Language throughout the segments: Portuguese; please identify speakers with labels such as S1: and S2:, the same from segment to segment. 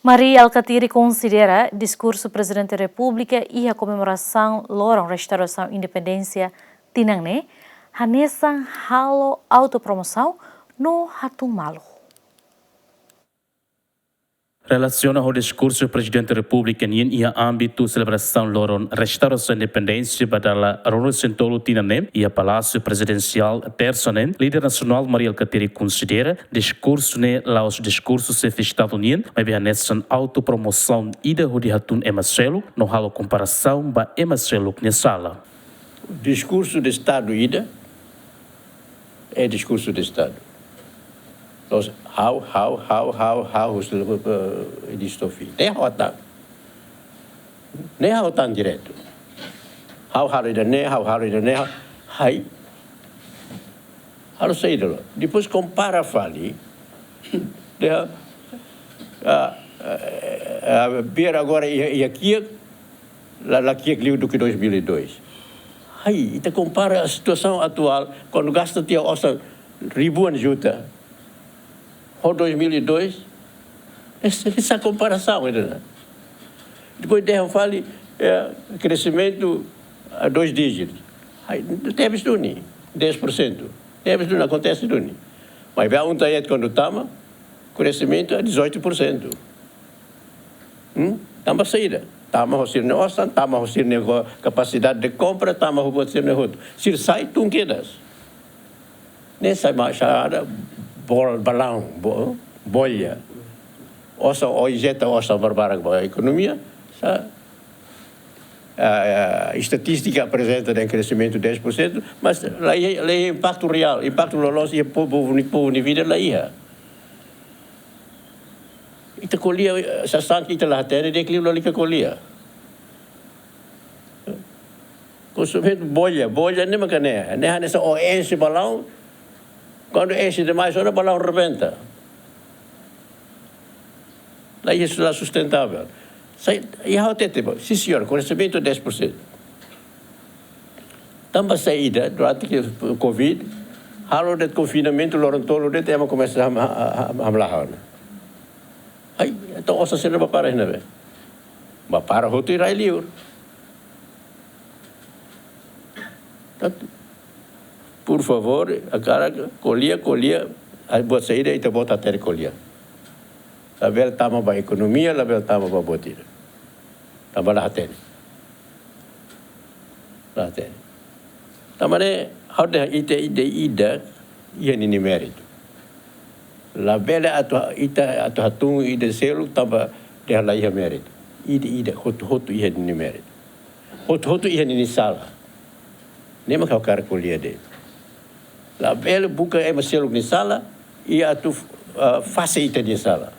S1: Maria Alkati considera diskursu Prezidenti Repu e a komemorasaun loron Restaurasaun Independensia tinan hanesan halo autopromosaun no hatun malu.
S2: Relaciona ao discurso do Presidente da República em âmbito celebração loron Restaurasaun Independensia badala Restaurasaun tinan e a Palácio Presidencial Personen, líder nacional Maria Alkati considera discurso laos discursos se festado união, mas bem hanesan autopromoção ida de hatun emaselo no halo comparação ba emaselo na sala.
S3: O discurso do Estado ida é discurso do Estado. Então, how, disto fim. Nem rotan direto. How ida ne, hai. Halo saída lá. Depois compara fali. Ver agora e aqui, lá aqui do que 2002. Hai, então compara a situação atual quando gasta tinha ribuan juta. Em 2002, essa comparação ainda. Depois fale crescimento a 2 dígitos. Aí temos do 10%. Temos do acontece do mas vai quando estamos crescimento a 18%. Estamos saída. Estamos a nossa, estamos a capacidade de compra, estamos a fazer negócio. Se sai, tu quedas. Nessa chamada balão, bolha, ou injeta barbara a economia, a estatística apresenta um crescimento de 10%, mas lá é impacto real, impacto longe e povo de vida lá ia. Ita colhia, se sangue ita lá terra, de aquilo ali que colhia. Consumento bolha nem macané, nem nessa enche balão. Quando enche demais, o balão rebenta. Lá isso é sustentável. E a tempo, sim senhor, crescimento de 10%. Também saída, durante o Covid, halo de confinamento, loron tolo de tema começa a mlahar. Aí, então, essa cena vai parar, né? Vai parar, o irá livre. Por favor, a cara colhia, a boa saída e te bota até colhia. A ver tama para a economia, a ver tama para a botira. Tama lá até. Lá até. Tama né, how de ida ia nem mérito. La bela atu hatun ida selo tama de lá ia mérito. Ida hotu ia nem mérito. Hotu ia nem sala. Nem mais o cara colhia dele. La bela buka emaselo ni sala e atu face ita ni sala.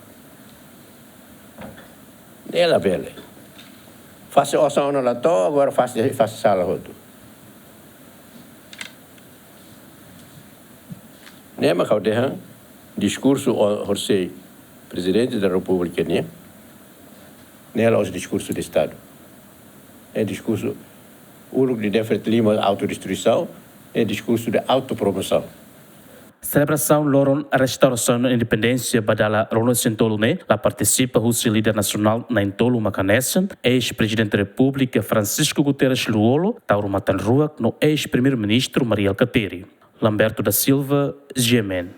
S3: Ela bela. Face osa ona la to agora face sala rodo. Nema kau deha discurso horsei Presidente da República né. Nela os discurso de Estado. É discurso único de defender lima autodestruição. É discurso de autopromoção.
S2: Celebração loron Restaurasaun Independensia badala Restaurasaun lá participa o líder nacional na Intolo Macanesan, ex-presidente da República Francisco Guterres Luolo, Tauro Matan Ruak, no ex-primeiro-ministro Maria Alkati. Lamberto da Silva, Gemen.